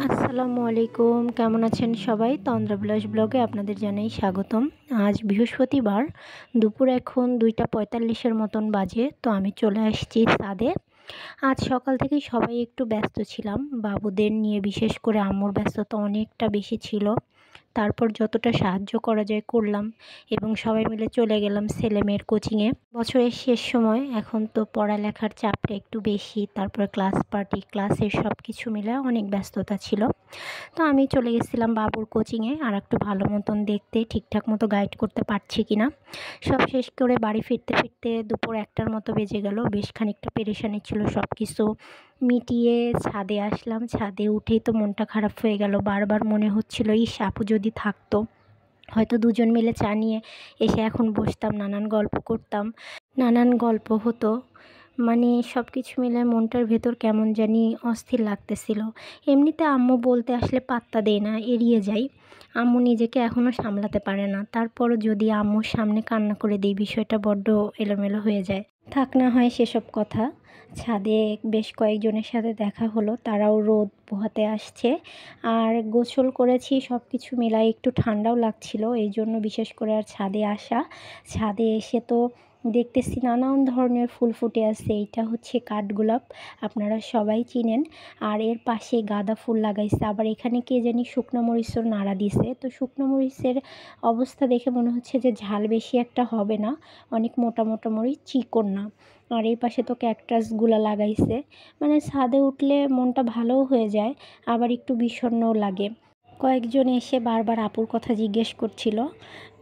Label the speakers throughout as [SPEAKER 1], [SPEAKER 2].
[SPEAKER 1] আসসালামু আলাইকুম, কেমন আছেন সবাই? তন্দ্রাবিলাস ব্লগে আপনাদের জানাই স্বাগতম। আজ বৃহস্পতিবার, দুপুর এখন 2টা 45-এর মতন বাজে। তো আমি চলে আসছি ছাদে। আজ সকাল থেকেই সবাই একটু ব্যস্ত ছিলাম, বাবুদের নিয়ে। বিশেষ করে আম্মুর ব্যস্ততা অনেকটা বেশি ছিল। তারপর যতটা সাহায্য করা যায় করলাম এবং সবাই মিলে চলে গেলাম ছেলেমেয়ের কোচিংয়ে। বছরের শেষ সময়, এখন তো পড়ালেখার চাপটা একটু বেশি, তারপরে ক্লাস পার্টি, ক্লাসের সব কিছু মিলে অনেক ব্যস্ততা ছিল। তো আমি চলে গেছিলাম বাবুর কোচিংয়ে আর একটু ভালো মতন দেখতে, ঠিকঠাক মতো গাইড করতে পারছি কিনা। সব শেষ করে বাড়ি ফিরতে ফিরতে দুপুর 1টার মতো বেজে গেল। বেশ খানিকটা পেরেশানি ছিল, সব কিছু মিটিয়ে ছাদে আসলাম। ছাদে উঠেই তো মনটা খারাপ হয়ে গেল। বারবার মনে হচ্ছিল, ইস, আপু যদি থাকতো, হয়তো দুজন মিলে চা নিয়ে এসে এখন বসতাম, নানান গল্প করতাম, নানান গল্প হতো। মানে সব কিছু মিলে মনটার ভেতর কেমন জানি অস্থির লাগতেছিল। এমনিতে আম্মু বলতে আসলে পাত্তা দেয় না, এড়িয়ে যাই। আম্মু নিজেকে এখনও সামলাতে পারে না। তারপরও যদি আম্মুর সামনে কান্না করে দিই, বিষয়টা বড্ড এলোমেলো হয়ে যায়। থাক না হয় সেসব কথা। ছাদে বেশ কয়েকজনের সাথে দেখা হলো, তারাও রোদ পোহাতে আসছে। আর গোসল করেছি, সব কিছু মিলাই একটু ঠান্ডাও লাগছিল, এই জন্য বিশেষ করে আর ছাদে আসা। ছাদে এসে তো দেখতেছি নানান ধরনের ফুল ফুটে আছে। এইটা হচ্ছে কাঠগোলাপ, আপনারা সবাই চিনেন। আর এর পাশে গাঁদা ফুল লাগাইছে। আবার এখানে কে জানি শুকনো মরিচের নাড়া দিছে। তো শুকনো মরিচের অবস্থা দেখে মনে হচ্ছে যে ঝাল বেশি একটা হবে না, অনেক মোটা মোটা মরিচ, চিকন না। আর এই পাশে তো ক্যাকটাসগুলো লাগাইছে। মানে ছাদে উঠলে মনটা ভালোও হয়ে যায়, আবার একটু বিষণ্ণও লাগে। কয়েকজন এসে বারবার আপুর কথা জিজ্ঞেস করছিল,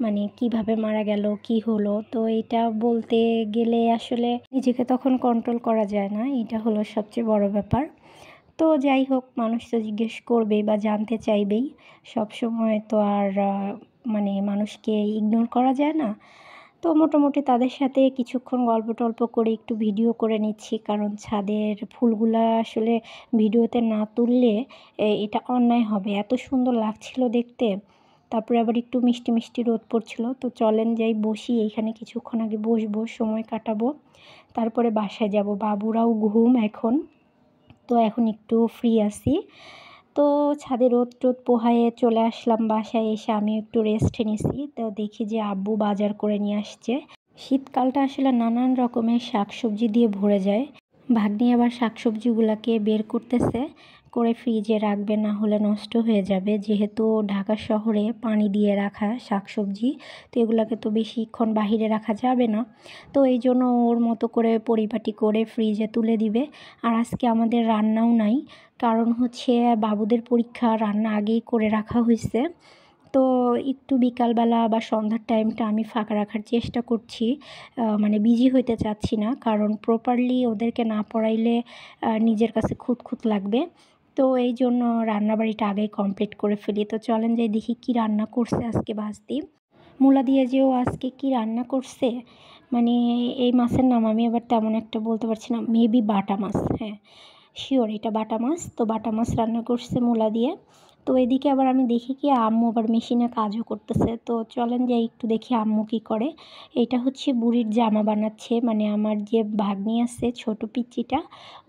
[SPEAKER 1] মানে কিভাবে মারা গেল, কি হলো। তো এটা বলতে গেলে আসলে নিজেকে তখন কন্ট্রোল করা যায় না, এটা হলো সবচেয়ে বড় ব্যাপার। তো যাই হোক, মানুষ তো জিজ্ঞেস করবেই বা জানতে চাইবেই। সব সময় তো আর মানে মানুষকে ইগনোর করা যায় না। তো মোটামুটি তাদের সাথে কিছুক্ষণ গল্প টল্প করে একটু ভিডিও করে নিচ্ছি, কারণ ছাদের ফুলগুলা আসলে ভিডিওতে না তুললে এটা অন্যায় হবে। এত সুন্দর লাগছিল দেখতে। তারপরে আবার একটু মিষ্টি মিষ্টি রোদ পড়ছিল। তো চলেন যাই বসি, এইখানে কিছুক্ষণ আগে বসবো, সময় কাটাবো, তারপরে বাসায় যাব। বাবুরাও ঘুম এখন, তো এখন একটু ফ্রি আছি। তো ছাদে রোদ টোদ পোহায়ে চলে আসলাম বাসায়। এসে আমি একটু রেস্ট নিছি। তো দেখি যে আব্বু বাজার করে নিয়ে আসছে। শীতকালটা আসলে নানান রকমের শাকসবজি দিয়ে ভরে যায়। ভাগ্নি আবার শাকসবজিগুলোকে বের করতেছে, করে ফ্রিজে রাখবে, না হলে নষ্ট হয়ে যাবে। যেহেতু ঢাকা শহরে পানি দিয়ে রাখা শাকসবজি, তো এগুলোকে তো বেশিক্ষণ বাহিরে রাখা যাবে না। তো এই জন্য ওর মতো করে পরিপাটি করে ফ্রিজে তুলে দিবে। আর আজকে আমাদের রান্নাও নাই, কারণ হচ্ছে বাবুদের পরীক্ষা, রান্না আগেই করে রাখা হয়েছে। তো একটু বিকালবেলা বা সন্ধ্যার টাইমটা আমি ফাঁকা রাখার চেষ্টা করছি। মানে বিজি হইতে চাচ্ছি না, কারণ প্রপারলি ওদেরকে না পড়াইলে নিজের কাছে খুঁতখুঁত লাগবে। তো এই জন্য রান্নাবাড়িটা আগেই কমপ্লিট করে ফেলি। তো চলেন যাই দেখি কি রান্না করছে আজকে ভাস্তি। মূলা দিয়ে যে ও আজকে কি রান্না করছে, মানে এই মাছের নাম আমি আবার তেমন একটা বলতে পারছি না। মেবি বাটা মাছ, হ্যাঁ শিওর এটা বাটা মাছ। তো বাটা মাছ রান্না করছে মূলা দিয়ে। তো এদিকে আবার আমি দেখি কি আম্মু আবার মেশিনে কাজও করতেছে। তো চলেন যাই একটু দেখি আম্মু কি করে। এটা হচ্ছে বুড়ির জামা বানাচ্ছে, মানে আমার যে ভাগ্নি আছে ছোট পিচ্চিটা,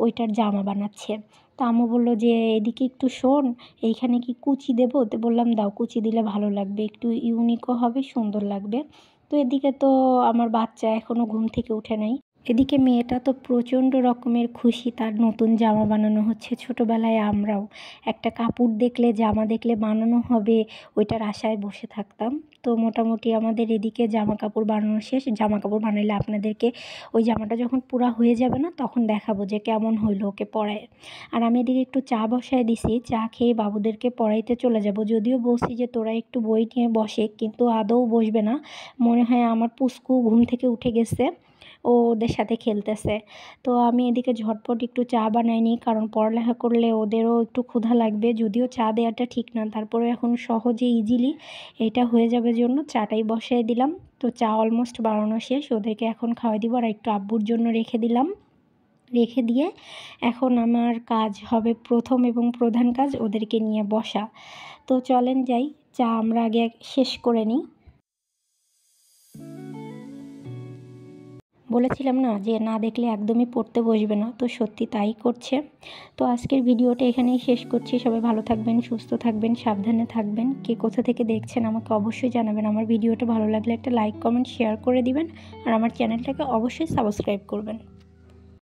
[SPEAKER 1] ওইটার জামা বানাচ্ছে। তো আম্মু বললো যে এদিকে একটু শোন, এইখানে কি কুচি দেবো? তো বললাম দাও, কুচি দিলে ভালো লাগবে, একটু ইউনিকও হবে, সুন্দর লাগবে। তো এদিকে তো আমার বাচ্চা এখনও ঘুম থেকে উঠে নাই। এদিকে মেয়েটা তো প্রচণ্ড রকমের খুশি, তার নতুন জামা বানানো হচ্ছে। ছোটোবেলায় আমরাও একটা কাপড় দেখলে, জামা দেখলে বানানো হবে, ওইটার আশায় বসে থাকতাম। তো মোটামুটি আমাদের এদিকে জামা কাপড় বানানো শেষ। জামা কাপড় বানাইলে আপনাদেরকে ওই জামাটা যখন পুরা হয়ে যাবে না, তখন দেখাবো যে কেমন হইলো, ওকে পরায়। আর আমি এদিকে একটু চা বসায় দিছি, চা খেয়ে বাবুদেরকে পড়াইতে চলে যাব। যদিও বলছি যে তোরা একটু বই নিয়ে বসে, কিন্তু আদৌ বসবে না। মনে হয় আমার পুস্কু ঘুম থেকে উঠে গেছে, ও ওদের সাথে খেলতেছে। তো আমি এদিকে ঝটপট একটু চা বানাই নিই, কারণ পড়ালেখা করলে ওদেরও একটু ক্ষুধা লাগবে। যদিও চা দেওয়াটা ঠিক না, তারপরে এখন সহজে ইজিলি এটা হয়ে যাবে জন্য চাটাই বসাই দিলাম। তো চা অলমোস্ট বানানো শেষ, ওদেরকে এখন খাওয়াই দিব। আর একটু আব্বুর জন্য রেখে দিলাম। রেখে দিয়ে এখন আমার কাজ হবে, প্রথম এবং প্রধান কাজ ওদেরকে নিয়ে বসা। তো চলেন যাই, চা আমরা আগে শেষ করে নিই। বলেছিলাম না যে না দেখলে একদমই পড়তে বসবে না, তো সত্যি তাই করছে। তো আজকের ভিডিওটা এখানেই শেষ করছি। সবাই ভালো থাকবেন, সুস্থ থাকবেন, সাবধানে থাকবেন। কে কোথা থেকে দেখছেন আমাকে অবশ্যই জানাবেন। আমার ভিডিওটা ভালো লাগলে একটা লাইক, কমেন্ট, শেয়ার করে দিবেন আর আমার চ্যানেলটাকে অবশ্যই সাবস্ক্রাইব করবেন।